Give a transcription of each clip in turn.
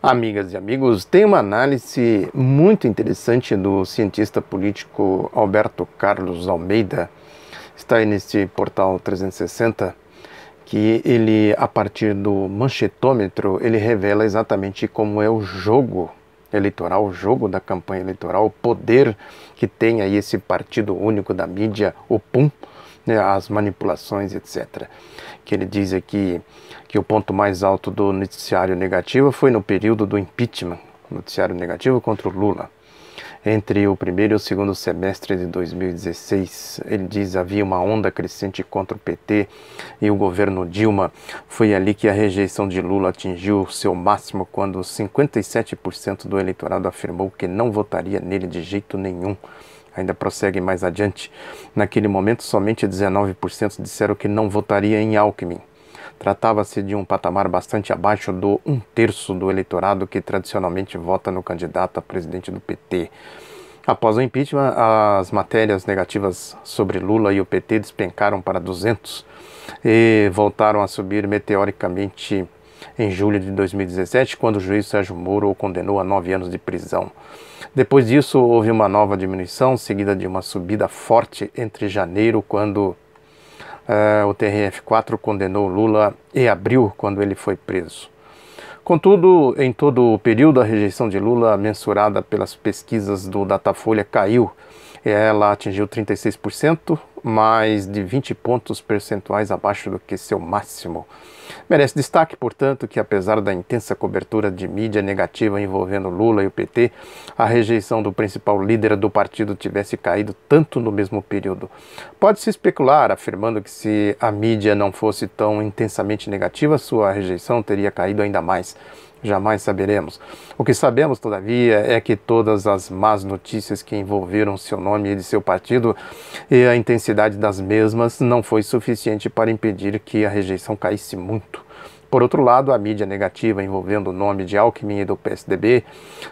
Amigas e amigos, tem uma análise muito interessante do cientista político Alberto Carlos Almeida, está aí neste portal 360, que ele, a partir do manchetômetro, ele revela exatamente como é o jogo eleitoral, o jogo da campanha eleitoral, o poder que tem aí esse partido único da mídia, o PUM, né, as manipulações, etc. Que ele diz aqui que o ponto mais alto do noticiário negativo foi no período do impeachment, noticiário negativo contra o Lula. Entre o primeiro e o segundo semestre de 2016, ele diz, havia uma onda crescente contra o PT e o governo Dilma. Foi ali que a rejeição de Lula atingiu seu máximo, quando 57% do eleitorado afirmou que não votaria nele de jeito nenhum. Ainda prossegue mais adiante. Naquele momento, somente 19% disseram que não votaria em Alckmin. Tratava-se de um patamar bastante abaixo do 1/3 do eleitorado que tradicionalmente vota no candidato a presidente do PT. Após o impeachment, as matérias negativas sobre Lula e o PT despencaram para 200 e voltaram a subir meteoricamente em julho de 2017, quando o juiz Sérgio Moro o condenou a 9 anos de prisão. Depois disso, houve uma nova diminuição, seguida de uma subida forte entre janeiro, quando o TRF4 condenou Lula, e abril, quando ele foi preso. Contudo, em todo o período, a rejeição de Lula, mensurada pelas pesquisas do Datafolha, caiu. Ela atingiu 36%, mais de 20 pontos percentuais abaixo do que seu máximo. Merece destaque, portanto, que apesar da intensa cobertura de mídia negativa envolvendo Lula e o PT, a rejeição do principal líder do partido tivesse caído tanto no mesmo período. Pode-se especular, afirmando que se a mídia não fosse tão intensamente negativa, sua rejeição teria caído ainda mais. Jamais saberemos. O que sabemos, todavia, é que todas as más notícias que envolveram seu nome e de seu partido e a intensidade das mesmas não foi suficiente para impedir que a rejeição caísse muito. Por outro lado, a mídia negativa envolvendo o nome de Alckmin e do PSDB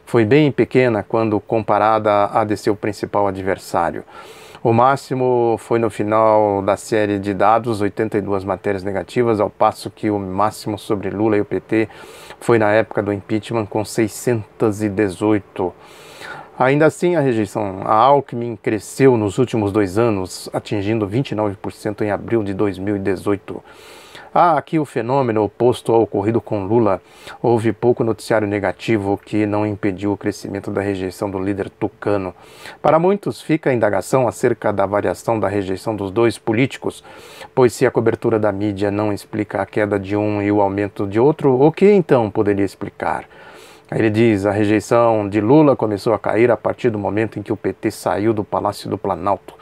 foi bem pequena quando comparada à de seu principal adversário. O máximo foi no final da série de dados, 82 matérias negativas, ao passo que o máximo sobre Lula e o PT foi na época do impeachment, com 618. Ainda assim, a rejeição a Alckmin cresceu nos últimos 2 anos, atingindo 29% em abril de 2018. Há aqui o fenômeno oposto ao ocorrido com Lula. Houve pouco noticiário negativo que não impediu o crescimento da rejeição do líder tucano. Para muitos, fica a indagação acerca da variação da rejeição dos dois políticos, pois se a cobertura da mídia não explica a queda de um e o aumento de outro, o que então poderia explicar? Ele diz, a rejeição de Lula começou a cair a partir do momento em que o PT saiu do Palácio do Planalto.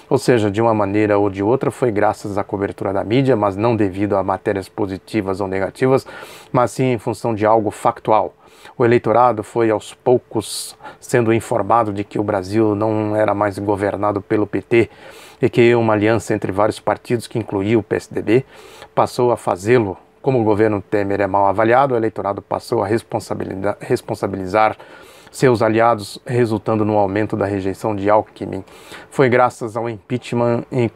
Ou seja, de uma maneira ou de outra, foi graças à cobertura da mídia, mas não devido a matérias positivas ou negativas, mas sim em função de algo factual. O eleitorado foi aos poucos sendo informado de que o Brasil não era mais governado pelo PT e que uma aliança entre vários partidos, que incluía o PSDB, passou a fazê-lo. Como o governo Temer é mal avaliado, o eleitorado passou a responsabilizar seus aliados, resultando no aumento da rejeição de Alckmin. Foi graças ao impeachment e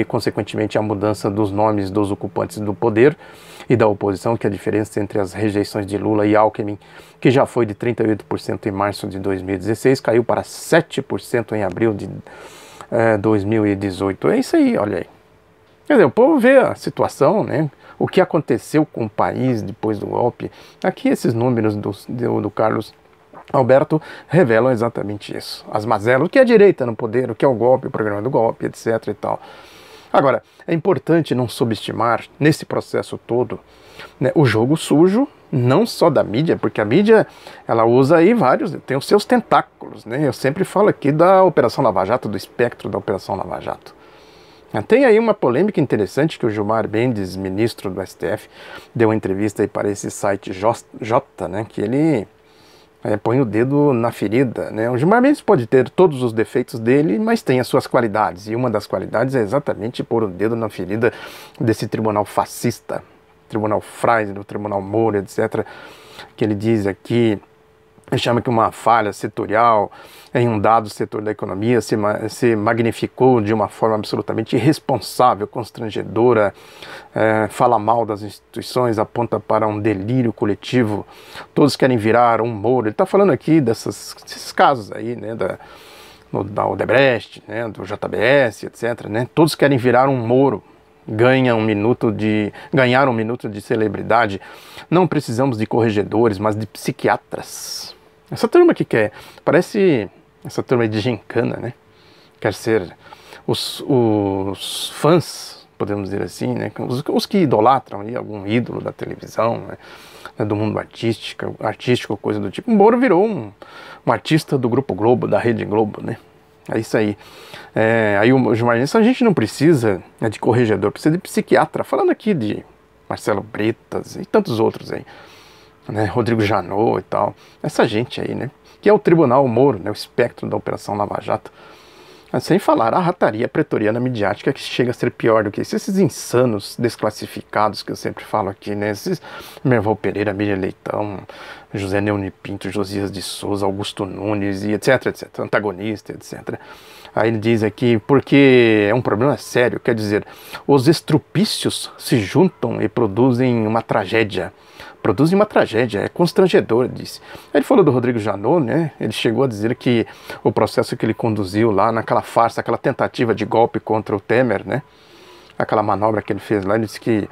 consequentemente, à mudança dos nomes dos ocupantes do poder e da oposição que a diferença entre as rejeições de Lula e Alckmin, que já foi de 38% em março de 2016, caiu para 7% em abril de 2018. É isso aí, olha aí. Quer dizer, o povo vê a situação, né? O que aconteceu com o país depois do golpe. Aqui esses números do Carlos Alberto revelam exatamente isso. As mazelas, o que é a direita no poder, o que é o golpe, o programa do golpe, etc. e tal. Agora, é importante não subestimar, nesse processo todo, né, o jogo sujo, não só da mídia, porque a mídia, ela usa aí tem os seus tentáculos, né? Eu sempre falo aqui da Operação Lava Jato, do espectro da Operação Lava Jato. Tem aí uma polêmica interessante que o Gilmar Mendes, ministro do STF, deu uma entrevista aí para esse site Jota, né, que ele põe o dedo na ferida, né? O Gilmar Mendes pode ter todos os defeitos dele, mas tem as suas qualidades, e uma das qualidades é exatamente pôr o dedo na ferida desse tribunal fascista, Tribunal Freire, do Tribunal Moro, etc., que ele diz aqui Ele chama que uma falha setorial em um dado setor da economia se magnificou de uma forma absolutamente irresponsável, constrangedora, fala mal das instituições, aponta para um delírio coletivo, todos querem virar um Moro. Ele está falando aqui desses casos aí, né, da Odebrecht, né, do JBS, etc., né, todos querem virar um Moro. Ganhar um minuto de celebridade. Não precisamos de corregedores, mas de psiquiatras. Essa turma que quer, parece essa turma de gincana, né? Quer ser os fãs, podemos dizer assim, né? Os que idolatram aí, algum ídolo da televisão, né? Do mundo artístico, coisa do tipo. O Moro virou um artista do Grupo Globo, da Rede Globo, né? É isso aí. Aí o Gilmar Mendes, a gente não precisa, né, de corregedor, precisa de psiquiatra. Falando aqui de Marcelo Bretas e tantos outros aí, né, Rodrigo Janot e tal. Essa gente aí, né? Que é o Tribunal Moro, né, o espectro da Operação Lava Jato. Mas sem falar a rataria pretoriana midiática que chega a ser pior do que isso. Esses insanos desclassificados que eu sempre falo aqui, né? Esses Merval Pereira, Miriam Leitão, José Neune Pinto, Josias de Souza, Augusto Nunes e etc, antagonista, etc. Aí ele diz aqui, porque é um problema sério, quer dizer, os estrupícios se juntam e produzem uma tragédia. É constrangedor, disse. Aí ele falou do Rodrigo Janot, né? Ele chegou a dizer que o processo que ele conduziu lá naquela farsa, aquela tentativa de golpe contra o Temer, né? Aquela manobra que ele fez lá, ele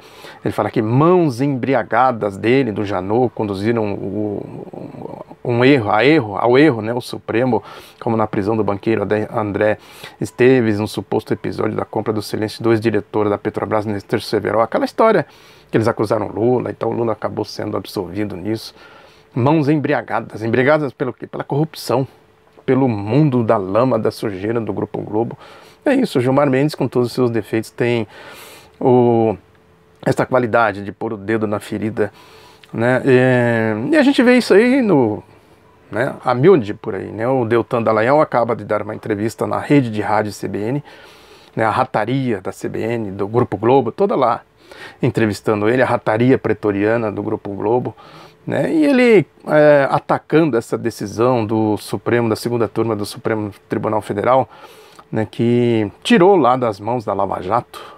fala que mãos embriagadas dele, do Janot, conduziram ao erro, né, o Supremo, como na prisão do banqueiro André Esteves, um suposto episódio da compra do silêncio do ex-diretor da Petrobras, Nestor Severo, aquela história que eles acusaram Lula, então o Lula acabou sendo absolvido nisso. Mãos embriagadas pelo quê? Pela corrupção, pelo mundo da lama, da sujeira do Grupo Globo. É isso, o Gilmar Mendes, com todos os seus defeitos, tem essa qualidade de pôr o dedo na ferida, né? E a gente vê isso aí a miúde por aí, né? O Deltan Dallagnol acaba de dar uma entrevista na rede de rádio CBN, né? A rataria da CBN, do Grupo Globo, toda lá entrevistando ele, a rataria pretoriana do Grupo Globo, né? E ele atacando essa decisão do Supremo, da segunda turma do Supremo Tribunal Federal, né, que tirou lá das mãos da Lava Jato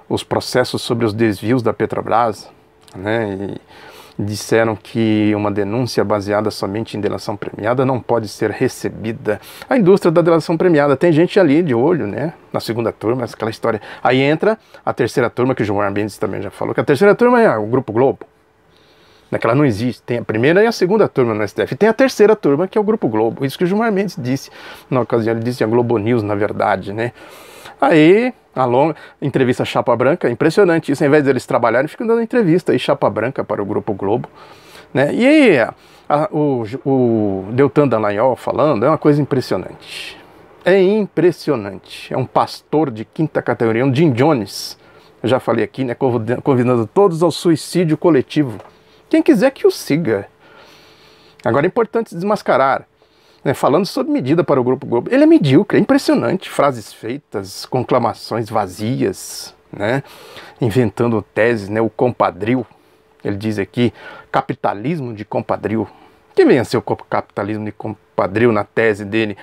os processos sobre os desvios da Petrobras, né, e disseram que uma denúncia baseada somente em delação premiada não pode ser recebida. A indústria da delação premiada, tem gente ali de olho, né, na segunda turma, aquela história. Aí entra a terceira turma, que o Gilmar Mendes também já falou, que a terceira turma é o Grupo Globo, né, que ela não existe. Tem a primeira e a segunda turma no STF. E tem a terceira turma, que é o Grupo Globo. Isso que o Gilmar Mendes disse na ocasião. Ele disse a Globo News, na verdade, né? Aí, a longa entrevista chapa branca, impressionante isso. Ao invés deles trabalharem, ficam dando entrevista aí, chapa branca para o Grupo Globo, né? E aí, o Deltan Dallagnol falando é uma coisa impressionante. É impressionante. É um pastor de quinta categoria, um Jim Jones. Eu já falei aqui, né? Convidando todos ao suicídio coletivo. Quem quiser que o siga. Agora é importante desmascarar, né, falando sob medida para o Grupo Globo. Ele é medíocre, é impressionante. Frases feitas, conclamações vazias, né, inventando teses, né, o compadrio. Ele diz aqui, capitalismo de compadrio. Quem vem a ser o capitalismo de compadrio na tese dele?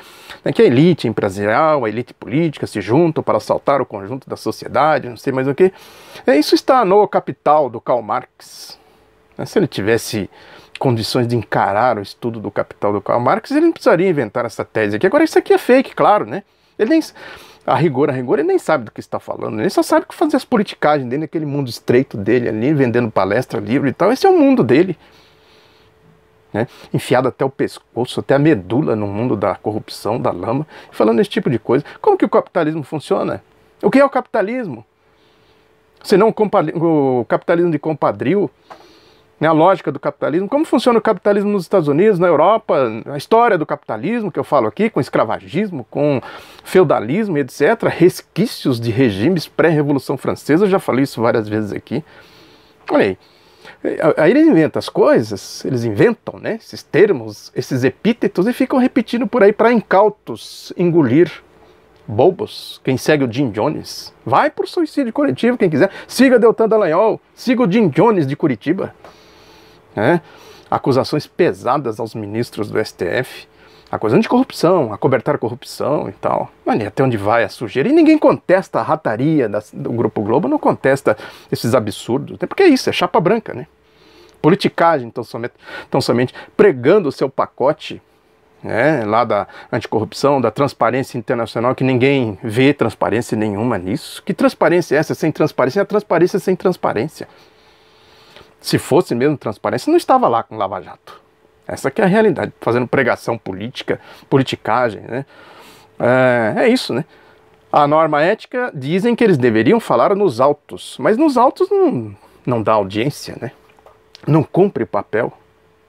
É que a elite empresarial, a elite política se juntam para assaltar o conjunto da sociedade, não sei mais o que. Isso está no Capital, do Karl Marx. Se ele tivesse condições de encarar o estudo do Capital do Karl Marx, ele não precisaria inventar essa tese aqui. Agora, isso aqui é fake, claro, né? Ele nem, a rigor, ele nem sabe do que está falando. Ele só sabe fazer as politicagens dele, naquele mundo estreito dele ali, vendendo palestra, livro e tal. Esse é o mundo dele, né? Enfiado até o pescoço, até a medula no mundo da corrupção, da lama, falando esse tipo de coisa. Como que o capitalismo funciona? O que é o capitalismo? Senão o capitalismo de compadrio, né, a lógica do capitalismo, como funciona o capitalismo nos Estados Unidos, na Europa, a história do capitalismo que eu falo aqui, com escravagismo, com feudalismo, etc., resquícios de regimes pré-revolução francesa, eu já falei isso várias vezes aqui. Olha aí eles inventam as coisas, eles inventam, né, esses termos, esses epítetos e ficam repetindo por aí para incautos engolir. Bobos, quem segue o Jim Jones, vai por suicídio coletivo, quem quiser, siga Deltan Dallagnol, siga o Jim Jones de Curitiba. acusações pesadas aos ministros do STF, acusando de corrupção, acobertar a corrupção e tal. Mano, e até onde vai a sujeira? E ninguém contesta a rataria do Grupo Globo, não contesta esses absurdos, né? Porque é isso, é chapa branca, né? Politicagem, tão somente pregando o seu pacote, né, lá da anticorrupção, da transparência internacional, que ninguém vê transparência nenhuma nisso. Que transparência é essa sem transparência? É a transparência sem transparência. Se fosse mesmo transparência, não estava lá com Lava Jato. Essa que é a realidade, fazendo pregação política, politicagem, né? É isso, né? A norma ética dizem que eles deveriam falar nos autos, mas nos autos não dá audiência, né? Não cumpre o papel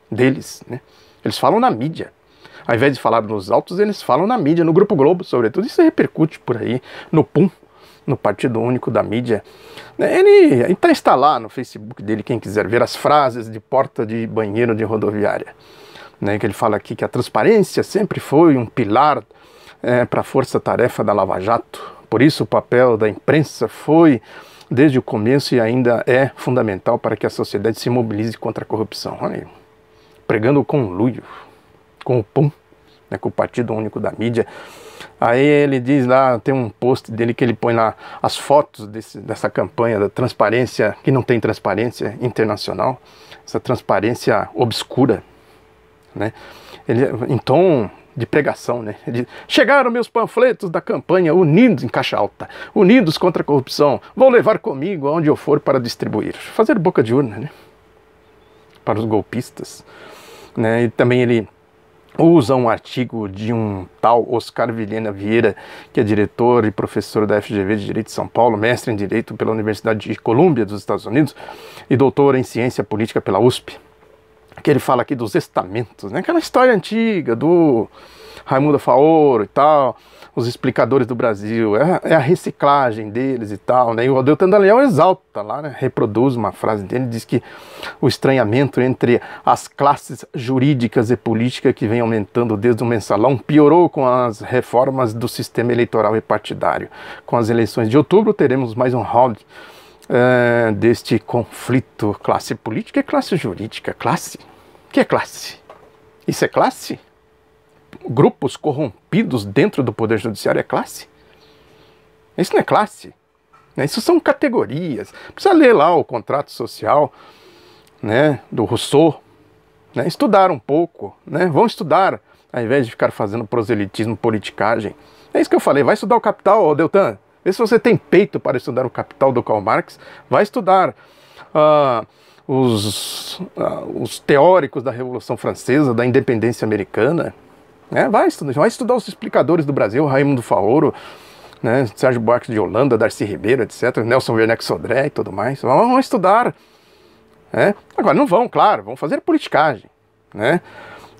deles, né? Eles falam na mídia. Ao invés de falar nos autos, eles falam na mídia, no Grupo Globo, sobretudo. Isso repercute por aí, no PUM, no Partido Único da Mídia. Ele está lá no Facebook dele, quem quiser ver as frases de porta de banheiro de rodoviária. Né, que ele fala aqui que a transparência sempre foi um pilar para a força-tarefa da Lava Jato. Por isso o papel da imprensa foi, desde o começo, e ainda é fundamental para que a sociedade se mobilize contra a corrupção. Olha aí, pregando o conluio com o PUM, né, com o Partido Único da Mídia. Aí ele diz lá, tem um post dele que ele põe lá as fotos dessa campanha da transparência, que não tem transparência internacional, essa transparência obscura, né? Ele, em tom de pregação, né? Ele, chegaram meus panfletos da campanha unidos em caixa alta, unidos contra a corrupção, vou levar comigo aonde eu for para distribuir. Fazer boca de urna, né? Para os golpistas, né? E também ele usa um artigo de um tal Oscar Vilhena Vieira, que é diretor e professor da FGV de Direito de São Paulo, mestre em Direito pela Universidade de Colômbia dos Estados Unidos e doutor em Ciência Política pela USP, que ele fala aqui dos estamentos, né? Aquela história antiga do Raimundo Faoro e tal, os explicadores do Brasil, é a reciclagem deles e tal, né? E o Deltan Dallagnol exalta lá, né? Reproduz uma frase dele, diz que o estranhamento entre as classes jurídicas e políticas que vem aumentando desde o mensalão piorou com as reformas do sistema eleitoral e partidário. Com as eleições de outubro teremos mais um round deste conflito classe política e classe jurídica. Classe? O que é classe? Isso é classe? Grupos corrompidos dentro do Poder Judiciário é classe? Isso não é classe. Isso são categorias. Precisa ler lá o contrato social, né, do Rousseau, né, estudar um pouco, né, vão estudar, ao invés de ficar fazendo proselitismo, politicagem. É isso que eu falei, vai estudar o Capital, Deltan. Vê se você tem peito para estudar o Capital do Karl Marx. Vai estudar os teóricos da Revolução Francesa, da independência americana. Vai estudar os explicadores do Brasil, Raimundo Faoro, né, Sérgio Buarque de Holanda, Darcy Ribeiro, etc., Nelson Werneck Sodré e tudo mais. Vão estudar. Agora, não vão, claro, vão fazer politicagem, né?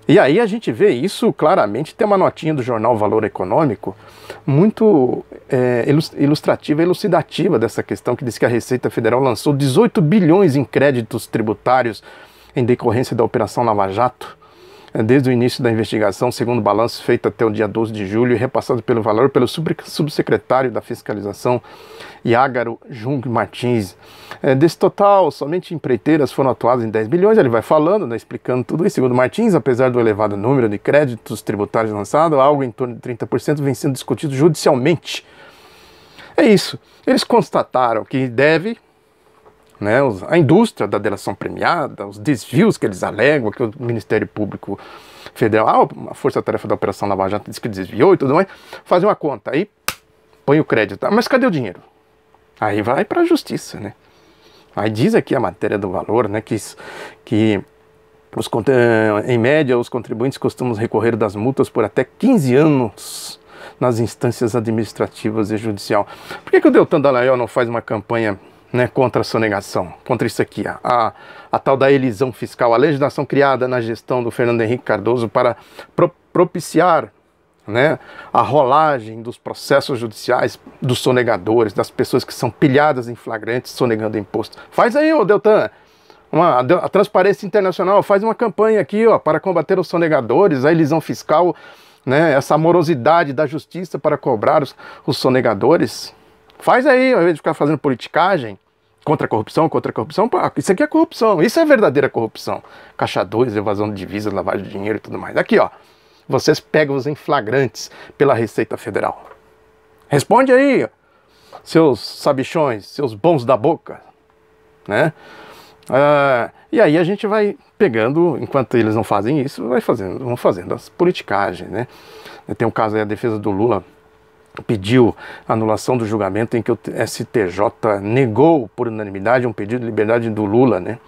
E aí a gente vê isso claramente, tem uma notinha do jornal Valor Econômico muito ilustrativa e elucidativa dessa questão, que diz que a Receita Federal lançou 18 bilhões em créditos tributários em decorrência da Operação Lava Jato, desde o início da investigação, segundo o balanço feito até o dia 12 de julho e repassado pelo Valor pelo subsecretário da Fiscalização, Iágaro Jung Martins. Desse total, somente empreiteiras foram atuadas em 10 bilhões, ele vai falando, né, explicando tudo isso. Segundo Martins, apesar do elevado número de créditos tributários lançados, algo em torno de 30% vem sendo discutido judicialmente. É isso, eles constataram que deve, né, a indústria da delação premiada, os desvios que eles alegam, que o Ministério Público Federal, a Força-Tarefa da Operação Lava Jato diz que desviou e tudo mais, fazem uma conta, aí põe o crédito, mas cadê o dinheiro? Aí vai para a justiça, né? Aí diz aqui a matéria do Valor, né, que em média os contribuintes costumam recorrer das multas por até 15 anos nas instâncias administrativas e judicial. Por que o Deltan Dallagnol não faz uma campanha, né, contra a sonegação, contra isso aqui, a tal da elisão fiscal, a legislação criada na gestão do Fernando Henrique Cardoso para propiciar, né, a rolagem dos processos judiciais dos sonegadores, das pessoas que são pilhadas em flagrantes sonegando imposto. Faz aí, ô Deltan, a Transparência Internacional faz uma campanha aqui, ó, para combater os sonegadores, a elisão fiscal, né, essa morosidade da justiça para cobrar os sonegadores. Faz aí, ao invés de ficar fazendo politicagem, Contra a corrupção, pô, isso aqui é corrupção, isso é verdadeira corrupção. Caixa 2, evasão de divisas, lavagem de dinheiro e tudo mais. Aqui, ó, vocês pegam-os em flagrantes pela Receita Federal. Responde aí, seus sabichões, seus bons da boca, né? E aí a gente vai pegando, enquanto eles não fazem isso, vão fazendo as politicagens, né? Tem um caso aí, a defesa do Lula pediu anulação do julgamento em que o STJ negou por unanimidade um pedido de liberdade do Lula, né?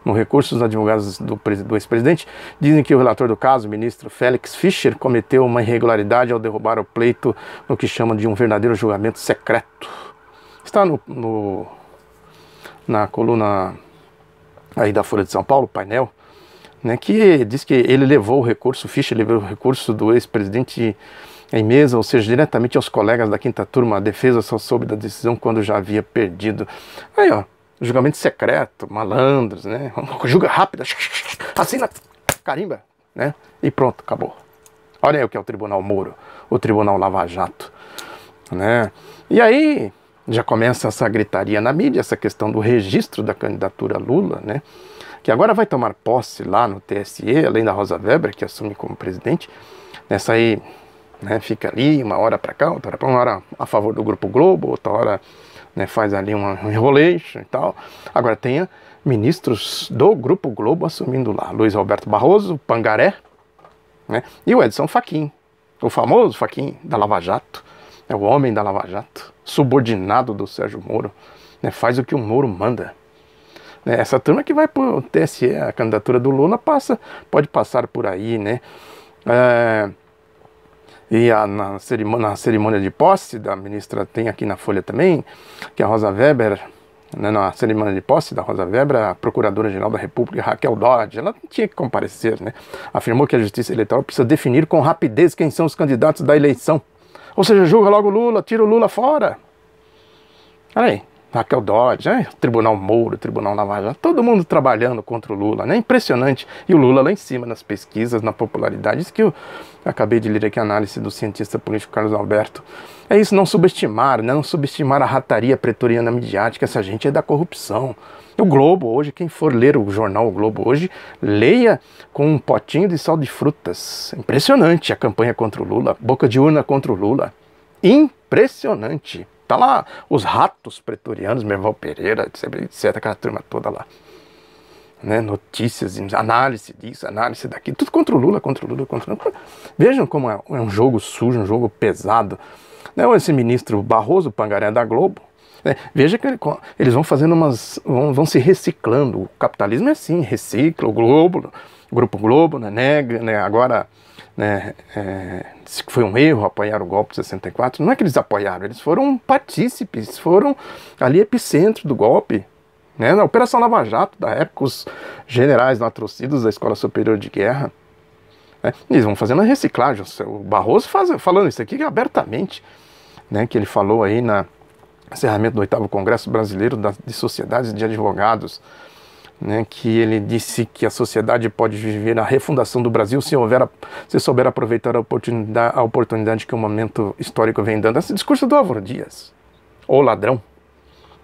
No recurso, os advogados do ex-presidente dizem que o relator do caso, o ministro Félix Fischer, cometeu uma irregularidade ao derrubar o pleito no que chamam de um verdadeiro julgamento secreto. Está na coluna aí da Folha de São Paulo, painel, né, que diz que ele levou o recurso, Fischer levou o recurso do ex-presidente em mesa, ou seja, diretamente aos colegas da quinta turma. A defesa só soube da decisão quando já havia perdido. Aí, ó, julgamento secreto, malandros, né? Julga rápido, assina, carimba, né? E pronto, acabou. Olha aí o que é o Tribunal Moro, o Tribunal Lava Jato, né? E aí já começa essa gritaria na mídia, essa questão do registro da candidatura Lula, né? Que agora vai tomar posse lá no TSE, além da Rosa Weber, que assume como presidente. Nessa aí, né, fica ali uma hora para cá, outra hora para uma hora a favor do Grupo Globo, outra hora, né, faz ali um enrolation e tal. Agora tem ministros do Grupo Globo assumindo lá: Luiz Roberto Barroso, Pangaré, né, e o Edson Fachin, o famoso Fachin da Lava Jato, é o homem da Lava Jato, subordinado do Sérgio Moro, né, faz o que o Moro manda. Essa turma que vai para o TSE, a candidatura do Lula pode passar por aí, né? E na cerimônia de posse da ministra, tem aqui na Folha também, que a Rosa Weber, né, na cerimônia de posse da Rosa Weber, a Procuradora-Geral da República, Raquel Dodge, ela tinha que comparecer, né? Afirmou que a Justiça Eleitoral precisa definir com rapidez quem são os candidatos da eleição. Ou seja, julga logo o Lula, tira o Lula fora. Olha aí, Raquel Dodge, Tribunal Moro, Tribunal Lava Jato, todo mundo trabalhando contra o Lula, né? Impressionante. E o Lula lá em cima nas pesquisas, na popularidade. Isso que eu acabei de ler aqui a análise do cientista político Carlos Alberto. É isso, não subestimar, né? Não subestimar a rataria pretoriana midiática. Essa gente é da corrupção. O Globo hoje, quem for ler o jornal O Globo hoje, leia com um potinho de sal de frutas. Impressionante a campanha contra o Lula, boca de urna contra o Lula. Impressionante. Tá lá os ratos pretorianos, Merval Pereira, etc, aquela turma toda lá. Né? Notícias, análise disso, análise daquilo, tudo contra o Lula, contra o Lula, contra o Lula. Vejam como é um jogo sujo, um jogo pesado. Né? Esse ministro Barroso, Pangaré da Globo, né? Veja que eles vão fazendo vão se reciclando. O capitalismo é assim, recicla o Globo, o Grupo Globo, né? Nega, né? Agora, né, disse que foi um erro apoiar o golpe de 64. Não é que eles apoiaram, eles foram partícipes, foram ali epicentro do golpe, né, na Operação Lava Jato da época, os generais latrocidos da Escola Superior de Guerra, né, eles vão fazendo a reciclagem. O Barroso falando isso aqui abertamente, né, que ele falou aí no encerramento do 8º Congresso Brasileiro de Sociedades de Advogados, né, que ele disse que a sociedade pode viver a refundação do Brasil se souber aproveitar a oportunidade que o momento histórico vem dando. Esse discurso do Álvaro Dias, o ladrão.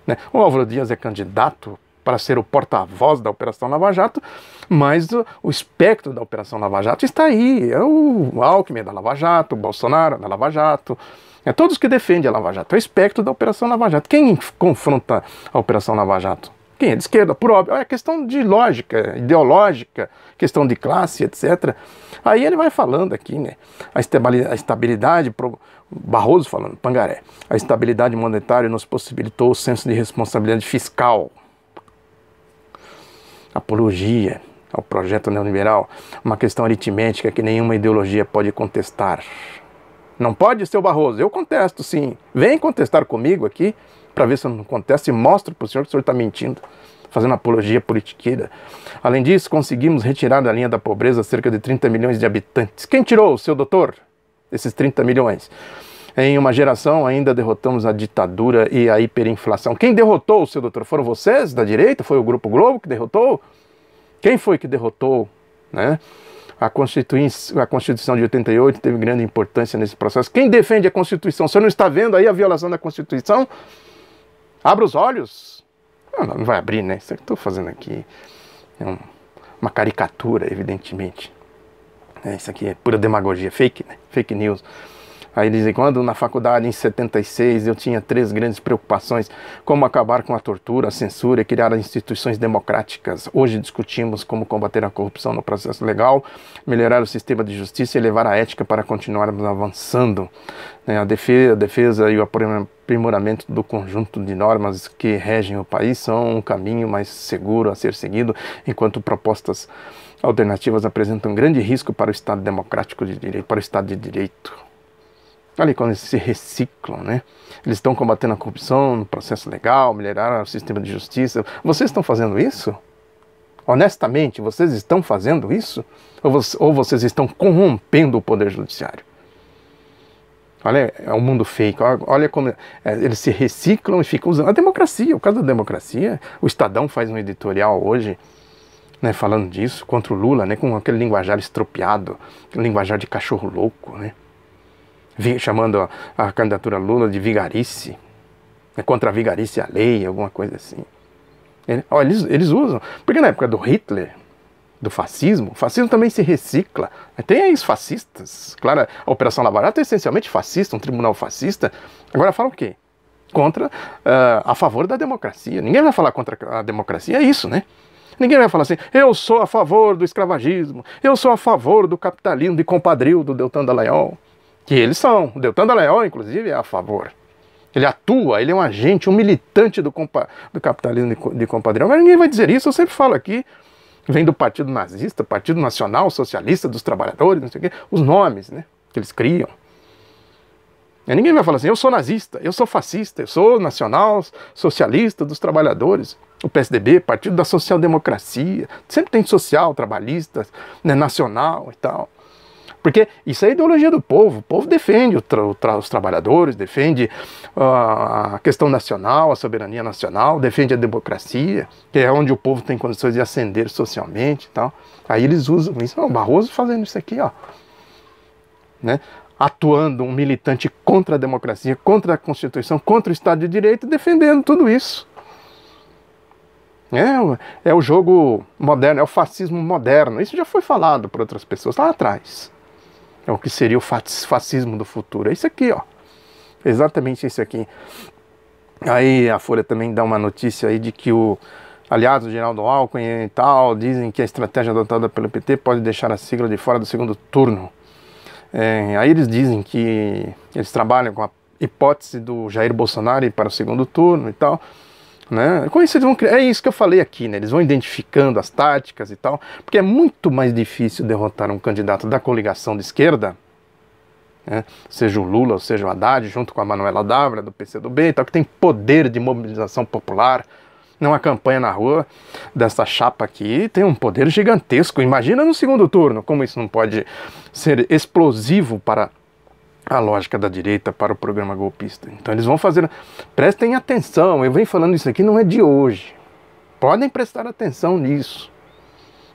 Né? O Álvaro Dias é candidato para ser o porta-voz da Operação Lava Jato, mas o espectro da Operação Lava Jato está aí. É o Alckmin da Lava Jato, o Bolsonaro da Lava Jato, todos que defendem a Lava Jato. É o espectro da Operação Lava Jato. Quem confronta a Operação Lava Jato? Quem é de esquerda, por óbvio, é questão de lógica, ideológica, questão de classe, etc. Aí ele vai falando aqui, né, a estabilidade, Barroso falando, Pangaré, a estabilidade monetária nos possibilitou o senso de responsabilidade fiscal, apologia ao projeto neoliberal, uma questão aritmética que nenhuma ideologia pode contestar. Não pode, seu Barroso? Eu contesto, sim. Vem contestar comigo aqui, para ver se eu não contesto, e mostro para o senhor que o senhor está mentindo, fazendo apologia politiqueira. Além disso, conseguimos retirar da linha da pobreza cerca de 30 milhões de habitantes. Quem tirou, seu doutor, esses 30 milhões? Em uma geração ainda derrotamos a ditadura e a hiperinflação. Quem derrotou, seu doutor? Foram vocês, da direita? Foi o Grupo Globo que derrotou? Quem foi que derrotou, né? A Constituição de 88 teve grande importância nesse processo. Quem defende a Constituição? O senhor não está vendo aí a violação da Constituição? Abra os olhos. Não vai abrir, né? Isso que eu estou fazendo aqui é uma caricatura, evidentemente. Isso aqui é pura demagogia, fake, né? Fake news. Aí dizem, quando na faculdade, em 76, eu tinha 3 grandes preocupações: como acabar com a tortura, a censura e criar instituições democráticas. Hoje discutimos como combater a corrupção no processo legal, melhorar o sistema de justiça e elevar a ética para continuarmos avançando. A defesa e o aprimoramento do conjunto de normas que regem o país são um caminho mais seguro a ser seguido, enquanto propostas alternativas apresentam grande risco para o Estado democrático de direito, para o Estado de Direito. Olha quando eles se reciclam, né? Eles estão combatendo a corrupção no processo legal, melhorar o sistema de justiça. Vocês estão fazendo isso? Honestamente, vocês estão fazendo isso? Ou vocês estão corrompendo o poder judiciário? Olha, é um mundo fake. Olha como eles se reciclam e ficam usando a democracia. O caso da democracia, o Estadão faz um editorial hoje, né, falando disso, contra o Lula, né, com aquele linguajar estropiado, aquele linguajar de cachorro louco, né? Chamando a candidatura Lula de vigarice, contra a vigarice alheia, alguma coisa assim. Eles usam, porque na época do Hitler, do fascismo, o fascismo também se recicla. Tem aí os fascistas, claro, a Operação Lava Jato é essencialmente fascista, um tribunal fascista. Agora fala o quê? A favor da democracia. Ninguém vai falar contra a democracia, é isso, né? Ninguém vai falar assim, eu sou a favor do escravagismo, eu sou a favor do capitalismo de compadrio do Deltan Dallagnol. Que eles são. O Deltan Dallagnol, inclusive, é a favor. Ele atua, ele é um agente, um militante do capitalismo de compadrio. Mas ninguém vai dizer isso, eu sempre falo aqui. Vem do Partido Nazista, Partido Nacional Socialista dos Trabalhadores, não sei o quê, os nomes, né, que eles criam. E ninguém vai falar assim, eu sou nazista, eu sou fascista, eu sou nacional socialista dos trabalhadores. O PSDB, Partido da Social Democracia, sempre tem social, trabalhista, né, nacional e tal. Porque isso é a ideologia do povo. O povo defende os trabalhadores, defende a questão nacional, a soberania nacional, defende a democracia, que é onde o povo tem condições de ascender socialmente e tal. Aí eles usam isso. O Barroso fazendo isso aqui, ó, né? Atuando um militante contra a democracia, contra a Constituição, contra o Estado de Direito, defendendo tudo isso. É o jogo moderno, é o fascismo moderno. Isso já foi falado por outras pessoas lá atrás. É o que seria o fascismo do futuro. É isso aqui, ó. Exatamente isso aqui. Aí a Folha também dá uma notícia aí de que aliados do Geraldo Alckmin e tal dizem que a estratégia adotada pelo PT pode deixar a sigla de fora do segundo turno. Aí eles dizem que eles trabalham com a hipótese do Jair Bolsonaro ir para o segundo turno e tal. Né? Com isso eles vão criar, é isso que eu falei aqui, né? Eles vão identificando as táticas e tal, porque é muito mais difícil derrotar um candidato da coligação de esquerda, né? Seja o Lula ou seja o Haddad, junto com a Manuela Dávila do PCdoB e tal, que tem poder de mobilização popular. Uma campanha na rua dessa chapa aqui tem um poder gigantesco. Imagina no segundo turno, como isso não pode ser explosivo para a lógica da direita, para o programa golpista. Então eles vão fazer... Prestem atenção, eu venho falando isso aqui, não é de hoje. Podem prestar atenção nisso.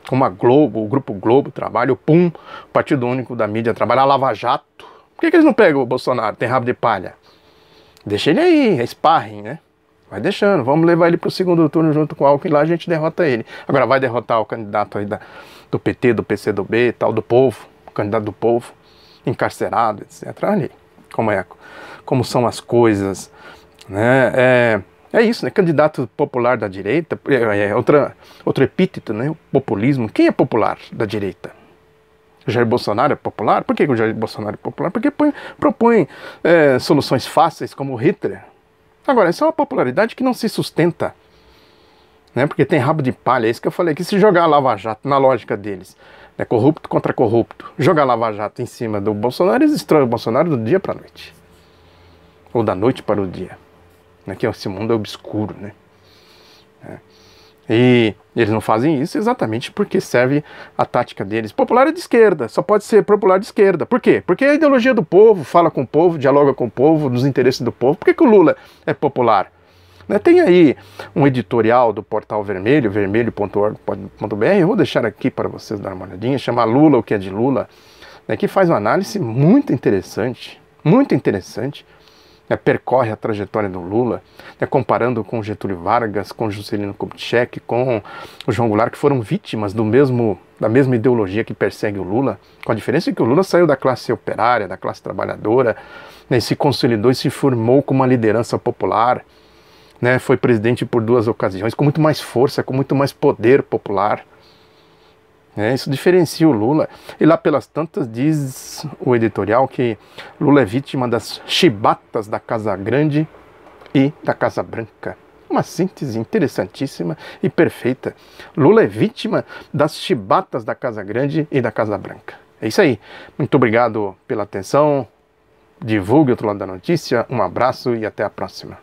Como a Globo, o Grupo Globo trabalha, o PUM, o Partido Único da Mídia trabalha, a Lava Jato. Por que eles não pegam o Bolsonaro? Tem rabo de palha. Deixa ele aí, é sparring, né? Vai deixando, vamos levar ele para o segundo turno junto com o Alckmin, lá a gente derrota ele. Agora vai derrotar o candidato aí do PT, do PCdoB e tal, do povo, o candidato do povo, encarcerado, etc. Olha aí como são as coisas, né? É isso, né? Candidato popular da direita, outro epíteto, né? O populismo. Quem é popular da direita? O Jair Bolsonaro é popular? Por que o Jair Bolsonaro é popular? Porque propõe soluções fáceis como o Hitler. Agora, essa é uma popularidade que não se sustenta, né? Porque tem rabo de palha, é isso que eu falei, que se jogar a Lava Jato na lógica deles, né? Corrupto contra corrupto, jogar a Lava Jato em cima do Bolsonaro, eles destroem o Bolsonaro do dia para a noite. Ou da noite para o dia. Né? Que esse mundo é obscuro, né? E eles não fazem isso exatamente porque serve a tática deles. Popular é de esquerda, só pode ser popular de esquerda. Por quê? Porque é a ideologia do povo, fala com o povo, dialoga com o povo, dos interesses do povo. Por que o Lula é popular? Tem aí um editorial do portal Vermelho, vermelho.org.br, eu vou deixar aqui para vocês darem uma olhadinha, chama Lula, o que é de Lula, né, que faz uma análise muito interessante, né, percorre a trajetória do Lula, né, comparando com Getúlio Vargas, com Juscelino Kubitschek, com o João Goulart, que foram vítimas da mesma ideologia que persegue o Lula, com a diferença que o Lula saiu da classe operária, da classe trabalhadora, né, e se consolidou e se formou como uma liderança popular, né, foi presidente por 2 ocasiões, com muito mais força, com muito mais poder popular. Isso diferencia o Lula. E lá pelas tantas diz o editorial que Lula é vítima das chibatas da Casa Grande e da Casa Branca. Uma síntese interessantíssima e perfeita. Lula é vítima das chibatas da Casa Grande e da Casa Branca. É isso aí. Muito obrigado pela atenção. Divulgue o outro lado da notícia. Um abraço e até a próxima.